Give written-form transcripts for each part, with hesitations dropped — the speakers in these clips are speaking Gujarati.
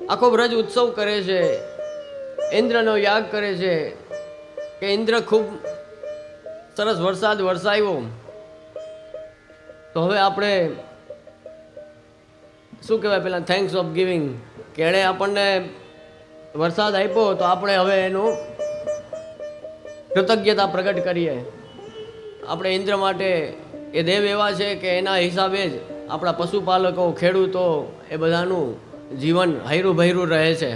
આખો બ્રજ ઉત્સવ કરે છે, ઇન્દ્રનો યાગ કરે છે કે ઇન્દ્ર ખૂબ સરસ વરસાદ વરસાવ્યો, તો હવે આપણે શું કહેવાય, પેલા થેન્ક્સ ઓફ ગિવિંગ, કે એણે આપણને વરસાદ આપ્યો તો આપણે હવે એનું કૃતજ્ઞતા પ્રગટ કરીએ. આપણે ઇન્દ્ર માટે એ દેવ એવા છે કે એના હિસાબે જ આપણા પશુપાલકો, ખેડૂતો એ બધાનું જીવન હૈરું ભૈરું રહે છે.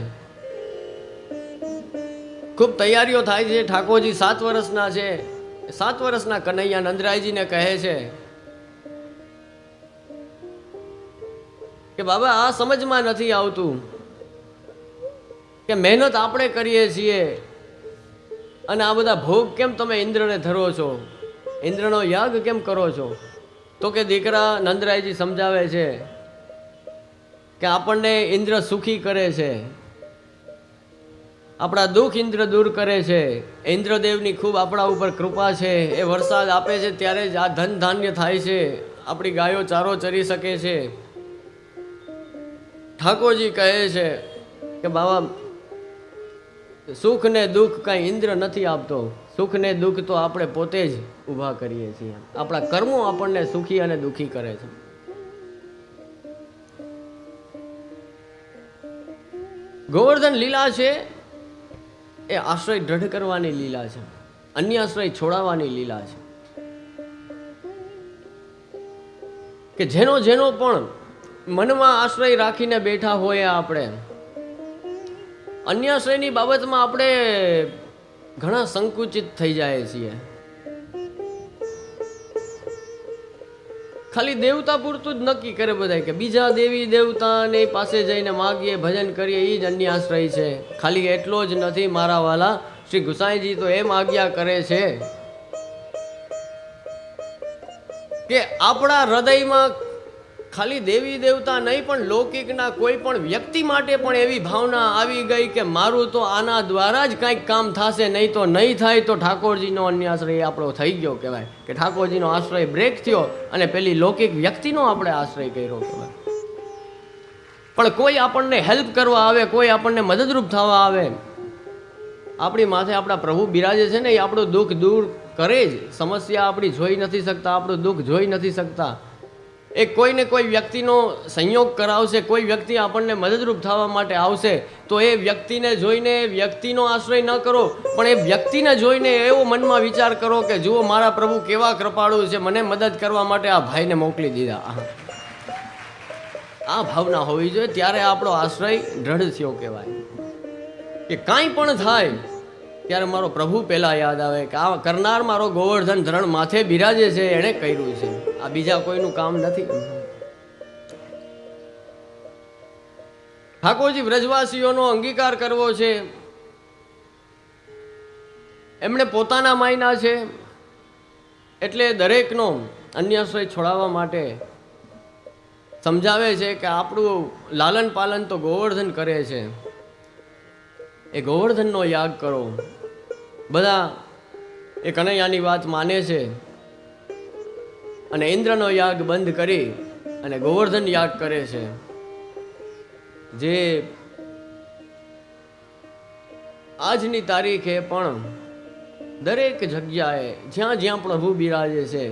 ખૂબ તૈયારીઓ થાય છે. ઠાકોરજી 7 વર્ષના છે. 7 વર્ષના કનૈયા નંદરાયજીને કહે છે કે બાબા, આ સમજમાં નથી આવતું કે મહેનત આપણે કરીએ છીએ અને આ બધા ભોગ કેમ તમે ઇન્દ્રને ધરો છો, ઇન્દ્રનો યાગ કેમ કરો છો? તો કે દીકરા, નંદરાયજી સમજાવે છે કે આપણને ઇન્દ્ર સુખી કરે છે, આપણા દુઃખ ઇન્દ્ર દૂર કરે છે. ઇન્દ્રદેવની ખૂબ આપણા ઉપર કૃપા છે. એ વરસાદ આપે છે ત્યારે જ આ ધન ધાન્ય થાય છે, આપણી ગાયો ચારો ચરી શકે છે. ઠાકોરજી કહે છે કે બાબા, સુખ ને દુઃખ કાંઈ ઇન્દ્ર નથી આપતો, સુખ ને દુઃખ તો આપણે પોતે જ ઊભા કરીએ છીએ. આપણા કર્મો આપણને સુખી અને દુઃખી કરે છે. ગોવર્ધન લીલા છે એ આશ્રય દ્રઢ કરવાની લીલા છે, અન્ય આશ્રય છોડાવવાની લીલા છે. કે જેનો જેનો પણ મનમાં આશ્રય રાખીને બેઠા હોય, આપણે અન્ય આશ્રયની બાબતમાં આપણે ઘણા સંકુચિત થઈ જાય છીએ. ખાલી દેવતા પૂરતું જ નક્કી કરે બધા કે બીજા દેવી દેવતાને પાસે જઈને માગીએ, ભજન કરીએ, એ જ અન્ય આશ્રય છે. ખાલી એટલો જ નથી મારા વાલા, શ્રી ગુસાઈજી તો એમ આજ્ઞા કરે છે કે આપણા હૃદયમાં ખાલી દેવી દેવતા નહીં પણ લૌકિકના કોઈ પણ વ્યક્તિ માટે પણ એવી ભાવના આવી ગઈ કે મારું તો આના દ્વારા જ કંઈક કામ થશે, નહીં તો નહીં થાય. તો ઠાકોરજીનો અન્ય આશ્રય આપણો થઈ ગયો કહેવાય, કે ઠાકોરજીનો આશ્રય બ્રેક થયો અને પેલી લૌકિક વ્યક્તિનો આપણે આશ્રય કર્યો કહેવાય. પણ કોઈ આપણને હેલ્પ કરવા આવે, કોઈ આપણને મદદરૂપ થવા આવે, આપણી માથે આપણા પ્રભુ બિરાજે છે ને, એ આપણું દુઃખ દૂર કરે જ. સમસ્યા આપણી જોઈ નથી શકતા, આપણું દુઃખ જોઈ નથી શકતા. એ કોઈને કોઈ વ્યક્તિનો સંયોગ કરાવશે, કોઈ વ્યક્તિ આપણને મદદરૂપ થવા માટે આવશે, તો એ વ્યક્તિને જોઈને વ્યક્તિનો આશ્રય ન કરો, પણ એ વ્યક્તિને જોઈને એવો મનમાં વિચાર કરો કે જુઓ મારા પ્રભુ કેવા કૃપાળુ છે, મને મદદ કરવા માટે આ ભાઈને મોકલી દીધા. આ ભાવના હોવી જોઈએ, ત્યારે આપણો આશ્રય દ્રઢ થયો કહેવાય. કે કાંઈ પણ થાય ત્યારે મારો પ્રભુ પહેલા યાદ આવે કે આ કરનાર મારો ગોવર્ધન ધરણ માથે બિરાજે છે, એણે કર્યું છે, આ બીજા કોઈનું કામ નથી. ઠાકોરજી વ્રજવાસીઓનો અંગીકાર કરવો છે, એમણે પોતાના માયના છે, એટલે દરેકનો અન્યાશ્રય છોડાવવા માટે સમજાવે છે કે આપણું લાલન પાલન તો ગોવર્ધન કરે છે, એ ગોવર્ધનનો યાગ કરો. બધા એ કનૈયાની વાત માને છે અને ઇન્દ્રનો યાગ બંધ કરી અને ગોવર્ધન યાગ કરે છે. જે આજની તારીખે પણ દરેક જગ્યાએ જ્યાં જ્યાં પ્રભુ બિરાજે છે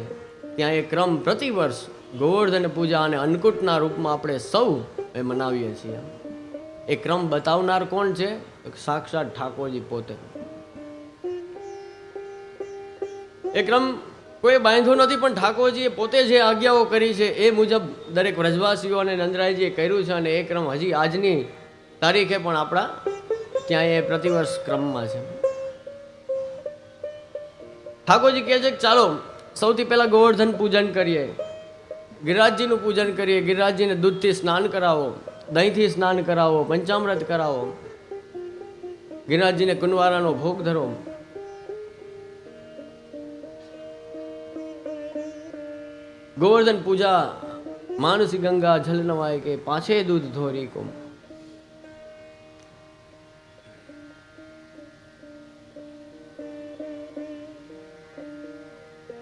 ત્યાં એ ક્રમ પ્રતિવર્ષ ગોવર્ધન પૂજા અને અન્નકૂટના રૂપમાં આપણે સૌ એ મનાવીએ છીએ. એ ક્રમ બતાવનાર કોણ છે? સાક્ષાત ઠાકોરજી પોતે. એ ક્રમ કોઈ બાંધ્યો નથી, પણ ઠાકોરજીએ પોતે જે આજ્ઞાઓ કરી છે એ મુજબ દરેક વ્રજવાસીઓ અને નંદરાયજીએ કર્યું છે, અને એ ક્રમ હજી આજની તારીખે પણ આપણા ત્યાં એ પ્રતિવર્ષ ક્રમમાં છે. ઠાકોરજી કહે છે કે ચાલો સૌથી પહેલા ગોવર્ધન પૂજન કરીએ, ગિરિરાજજીનું પૂજન કરીએ, ગિરિરાજજીને દૂધથી સ્નાન કરાવો, દહીંથી સ્નાન કરાવો, પંચામૃત કરાવો, ગિરિરાજજીને કુંવારાનો ભોગ ધરો. ગોવર્ધન પૂજા માનસી ગંગા જલ નવાય કે પાછે દૂધ ધોરી કો.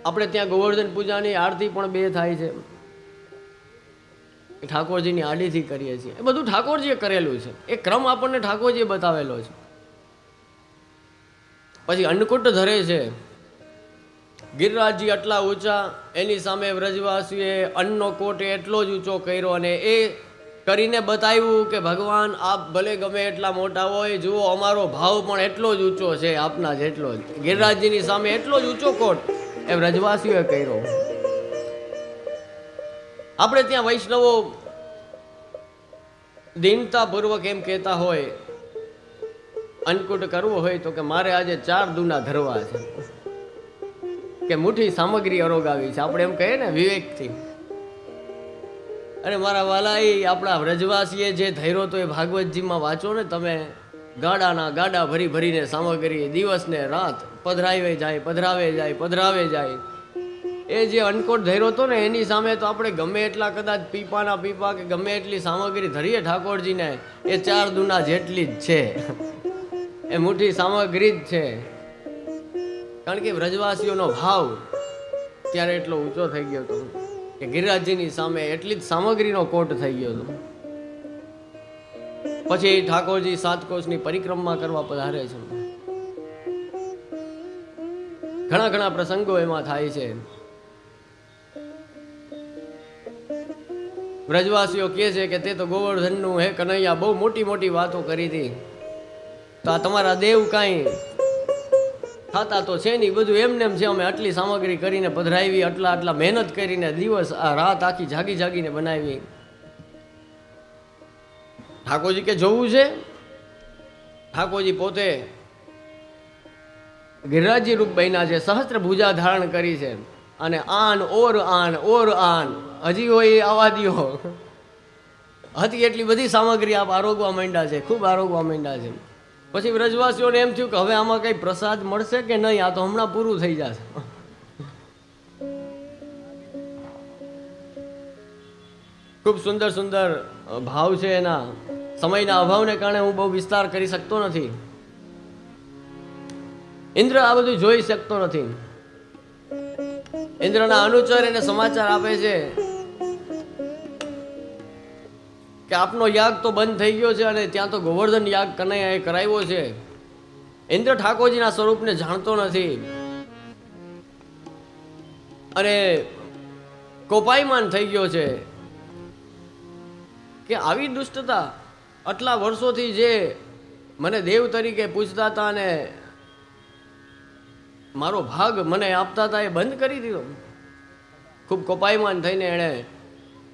આપણે ત્યાં ગોવર્ધન પૂજાની આરતી પણ 2 થાય છે. ઠાકોરજીની આડીથી કરીએ છીએ, એ બધું ઠાકોરજીએ કરેલું છે. એ ક્રમ આપણને ઠાકોરજીએ બતાવેલો છે. પછી અન્નકૂટ ધરે છે. ગિરિરાજજી આટલા ઊંચા, એની સામે વ્રજવાસીએ અન્નનો કોટ એટલો જ ઊંચો કર્યો અને એ કરીને બતાવ્યું કે ભગવાન આપ ભલે ગમે એટલા મોટા હોય, જુઓ અમારો ભાવ પણ એટલો જ ઊંચો છે આપના જેટલો જ. ગિરિરાજજીની સામે એટલો જ ઊંચો કોટ એ વ્રજવાસીઓએ કર્યો. આપણે ત્યાં વૈષ્ણવો દીનતાપૂર્વક એમ કહેતા હોય, અન્નકૂટ કરવો હોય તો કે મારે આજે 4 દૂના ધરવા છે, કે મુઠ્ઠી સામગ્રી અરોગાવી છે. આપણે એમ કહીએ ને વિવેકથી. અરે મારા વાલા, એ આપણા વ્રજવાસીએ જે ધૈર્યો તો એ ભાગવતજીમાં વાંચો ને તમે. ગાડાના ગાડા ભરી ભરીને સામગ્રી દિવસ ને રાત પધરાવે જાય, પધરાવે જાય, પધરાવે જાય. એ જે અન્નકૂટ ધૈર્યો હતો ને એની સામે તો આપણે ગમે એટલા કદાચ પીપાના પીપા કે ગમે એટલી સામગ્રી ધરીએ ઠાકોરજીને, એ 4 દૂના જેટલી જ છે. એ મુઠ્ઠી સામગ્રી જ છે. કારણ કે વ્રજવાસીઓનો ભાવ ત્યારે એટલો ઊંચો થઈ ગયો હતો કે ગિરિરાજજીની સામે એટલી જ સામગ્રીનો કોટ થઈ ગયો હતો. પછી ઠાકોરજી 7 કોષની પરિક્રમા કરવા પધારે છે. ઘણા ઘણા પ્રસંગો એમાં થાય છે. વ્રજવાસીઓ કહે છે કે તે તો ગોવર્ધનનું હે કનૈયા બહુ મોટી મોટી વાતો કરી હતી, તો આ તમારા દેવ કાંઈ ખાતા તો છે નહીં, બધું એમને એમ છે. અમે આટલી સામગ્રી કરીને પધરાવી, આટલા મહેનત કરીને દિવસ આ રાત આખી જાગી જાગીને બનાવી. ઠાકોરજી કે જોવું છે. ઠાકોરજી પોતે ગિરિરાજજી રૂપ બન્યા છે, સહસ્ત્ર ભુજા ધારણ કરી છે, અને આન ઓર આન હજી હોય આવા દિયો હતી એટલી બધી સામગ્રી આપ આરોગવા માંડ્યા છે, ખૂબ આરોગવા માંડ્યા છે. પછી વ્રજવાસીઓને એમ થયું કે હવે આમાં કઈ પ્રસાદ મળશે કે નહીં, આ તો હમણાં પૂરું થઈ જશે. ખૂબ સુંદર સુંદર ભાવ છે એના. સમયના અભાવને કારણે હું બહુ વિસ્તાર કરી શકતો નથી. ઇન્દ્ર આ બધું જોઈ શકતો નથી. ઇન્દ્રના અનુચર એને સમાચાર આપે છે કે આપનો યાગ તો બંધ થઈ ગયો છે અને ત્યાં તો ગોવર્ધન યાગ કનૈયાએ કરાવ્યો છે. ઇન્દ્ર ઠાકોરજીના સ્વરૂપને જાણતો નથી અને કોપાયમાન થઈ ગયો છે કે આવી દુષ્ટતા આટલા વર્ષોથી જે મને દેવ તરીકે પૂજતા હતા અને મારો ભાગ મને આપતા હતા એ બંધ કરી દીધો. ખૂબ કોપાયમાન થઈને એણે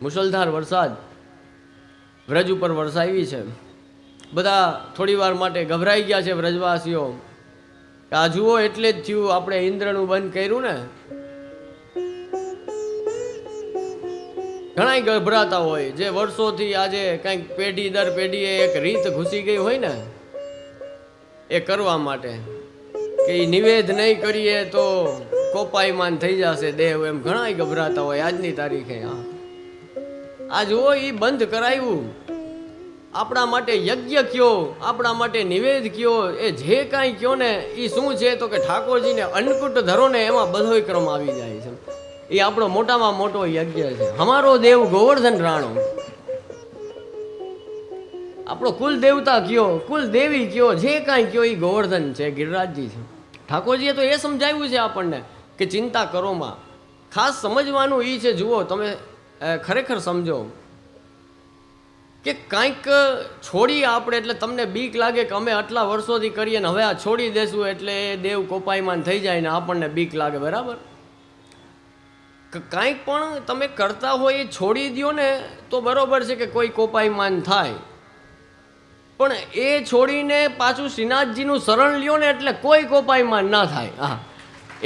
મુશળધાર વરસાદ વ્રજ ઉપર વરસાવી છે. બધા થોડી વાર માટે ગભરાઈ ગયા છે વ્રજવાસીઓ કે આ જુઓ એટલે જ થયું, આપણે ઇન્દ્રનું બંધ કર્યું ને. ઘણા ગભરાતા હોય જે વર્ષોથી આજે કંઈક પેઢી દર પેઢીએ એક રીત ઘૂસી ગઈ હોય ને એ કરવા માટે કે એ નિવેદ નહીં કરીએ તો કોપાયમાન થઈ જશે દેવ, એમ ઘણા ગભરાતા હોય આજની તારીખે. આ જુઓ એ બંધ કરાવ્યું. આપણા માટે યજ્ઞ કયો, આપણા માટે નિવેદ કયો, એ જે કાંઈ કયો ને એ શું છે તો કે ઠાકોરજીને અન્નકૂટ ધરો ને એમાં બધો ક્રમ આવી જાય છે. એ આપણો મોટામાં મોટો યજ્ઞ છે. અમારો દેવ ગોવર્ધન રાણો, આપણો કુલ દેવતા કયો, કુલ દેવી કયો, જે કાંઈ કયો એ ગોવર્ધન છે, ગિરિરાજજી છે. ઠાકોરજીએ તો એ સમજાવ્યું છે આપણને કે ચિંતા કરોમાં. ખાસ સમજવાનું એ છે, જુઓ તમે ખરેખર સમજો કે કાંઈક છોડીએ આપણે એટલે તમને બીક લાગે કે અમે આટલા વર્ષોથી કરીએ ને હવે આ છોડી દેશું એટલે એ દેવ કોપાયમાન થઈ જાય ને આપણને બીક લાગે. બરાબર? કાંઈક પણ તમે કરતા હોય એ છોડી દો ને તો બરોબર છે કે કોઈ કોપાયમાન થાય, પણ એ છોડીને પાછું શ્રીનાથજીનું શરણ લ્યો ને એટલે કોઈ કોપાયમાન ના થાય. હા,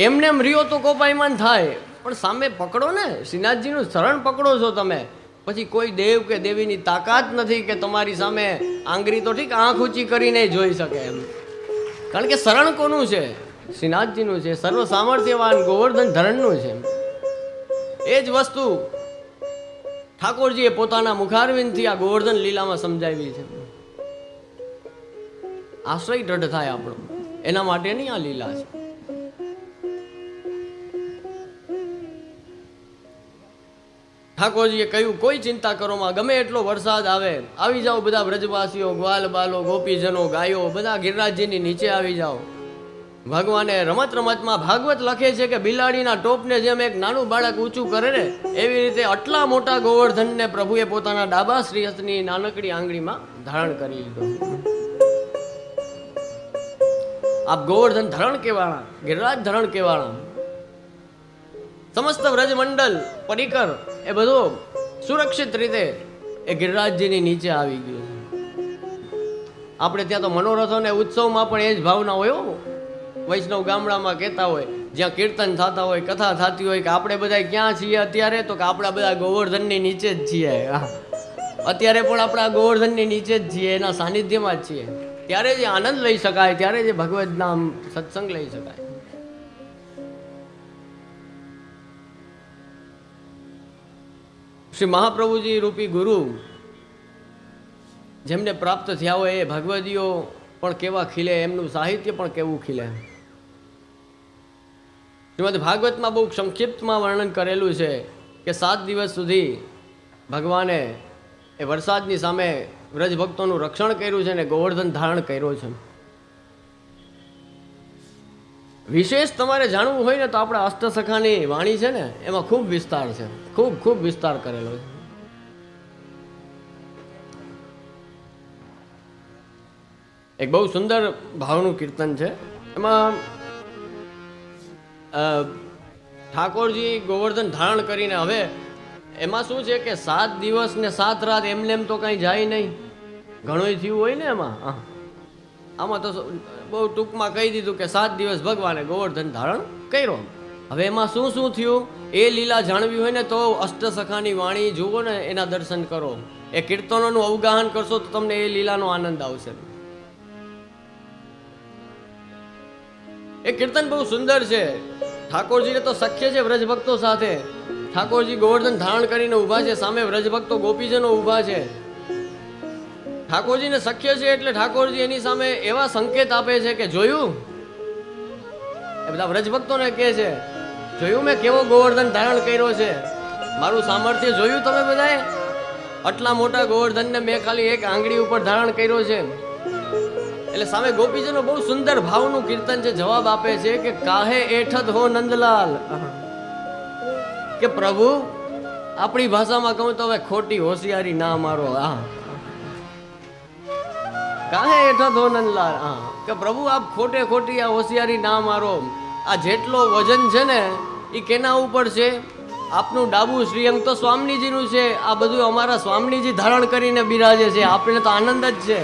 એમને એમ રહ્યો તો કોપાયમાન થાય, પણ સામે પકડો ને, શ્રીનાથજીનું શરણ પકડો છો તમે, પછી કોઈ દેવ કે દેવીની તાકાત નથી કે તમારી સામે આંગળી તો ઠીક આંખ ઊંચી કરીને જોઈ શકે એમ. કારણ કે શરણ કોનું છે? શ્રીનાથજીનું છે, સર્વ સામર્થ્યવાન ગોવર્ધન ધરણનું છે. એ જ વસ્તુ ઠાકોરજીએ પોતાના મુખારવિંદથી આ ગોવર્ધન લીલામાં સમજાવી છે. આશ્રય દ્રઢ થાય આપણો, એના માટેની આ લીલા છે. ઠાકોરજીએ કહ્યું કોઈ ચિંતા કરોમાં, ગમે એટલો વરસાદ આવે, આવી જાઓ બધા વ્રજવાસીઓ, ગ્વાલ બાલો, ગોપીજનો, ગાયો, બધા ગિરિરાજજીની નીચે આવી જાઓ. ભગવાને રમત રમતમાં ભાગવત લખે છે કે બિલાડીના ટોપને જેમ એક નાનું બાળક ઊંચું કરે ને, એવી રીતે આટલા મોટા ગોવર્ધનને પ્રભુએ પોતાના ડાબા શ્રીહસ્તની નાનકડી આંગળીમાં ધારણ કરી લીધો. આપ ગોવર્ધન ધરણ કેવાળા, ગિરિરાજ ધરણ કેવાળા, સમસ્ત વ્રજમંડળ પરિકર એ બધું સુરક્ષિત રીતે એ ગિરિરાજજીની નીચે આવી ગયું. આપણે ત્યાં તો મનોરથો ને ઉત્સવમાં પણ એ જ ભાવના હોય. વૈષ્ણવ ગામડામાં કહેતા હોય, જ્યાં કીર્તન થતા હોય, કથા થતી હોય કે આપણે બધા ક્યાં છીએ અત્યારે, તો કે આપણા બધા ગોવર્ધનની નીચે જ છીએ. અત્યારે પણ આપણા ગોવર્ધનની નીચે જ છીએ, એના સાનિધ્યમાં જ છીએ. ત્યારે જે આનંદ લઈ શકાય, ત્યારે જે ભગવદ નામ સત્સંગ લઈ શકાય. શ્રી મહાપ્રભુજી રૂપી ગુરુ જેમને પ્રાપ્ત થયા હોય એ ભગવદીઓ પણ કેવા ખીલે, એમનું સાહિત્ય પણ કેવું ખીલે. શ્રીમદ ભાગવતમાં બહુ સંક્ષિપ્તમાં વર્ણન કરેલું છે કે 7 દિવસ સુધી ભગવાને એ વરસાદની સામે વ્રજ ભક્તોનું રક્ષણ કર્યું છે અને ગોવર્ધન ધારણ કર્યો છે. વિશેષ તમારે જાણવું હોય ને તો આપણા અષ્ટસખાની વાણી છે ને, એમાં ખૂબ વિસ્તાર છે, ખૂબ વિસ્તાર કરેલો છે. એક બહુ સુંદર ભાવનું કીર્તન છે. એમાં ઠાકોરજી ગોવર્ધન ધારણ કરીને, હવે એમાં શું છે કે 7 દિવસ ને 7 રાત એમને એમ તો કાંઈ જાય નહીં, ઘણું થયું હોય ને એમાં. આમાં તો બહુ ટૂંકમાં કહી દીધું કે 7 દિવસ ભગવાને ગોવર્ધન ધારણ કર્યો. હવે એમાં શું શું થયું એ લીલા જાણવી હોય ને તો અષ્ટસખાની વાણી જુઓ ને, એના દર્શન કરો, એ કીર્તનોનું અવગાહન કરશો તો તમને એ લીલાનો આનંદ આવશે. એ કીર્તન બહુ સુંદર છે. ઠાકોરજીને તો સખ્ય છે વ્રજભક્તો સાથે. ઠાકોરજી ગોવર્ધન ધારણ કરીને ઊભા છે, સામે વ્રજભક્તો ગોપીજનો ઊભા છે. ઠાકોરજીને સખ્ય છે એટલે ઠાકોરજી એની સામે એવા સંકેત આપે છે કે જોયું, એ બધા વ્રજભક્તોને કહે છે, જોયું મેં કેવો ગોવર્ધન ધારણ કર્યો છે, મારું સામર્થ્ય જોયું તમે બધાએ, આટલા મોટા ગોવર્ધનને મેં ખાલી એક આંગળી ઉપર ધારણ કર્યો છે. એટલે સામે ગોપીજનો બહુ સુંદર ભાવનું કીર્તન છે, જવાબ આપે છે કે કાહે એઠત હો નંદલાલ, કે પ્રભુ આપણી ભાષામાં કહું તો હવે ખોટી હોશિયારી ના મારો. કાહે એઠત હો નંદલાલ, કે પ્રભુ આપ ખોટી આ હોશિયારી ના મારો. આ જેટલો વજન છે ને એ કેના ઉપર છે? આપનું ડાબુ શ્રીઅંગ તો સ્વામીજીનું છે. આ બધું અમારા સ્વામીજી ધારણ કરીને બિરાજે છે, આપણે તો આનંદ જ છે.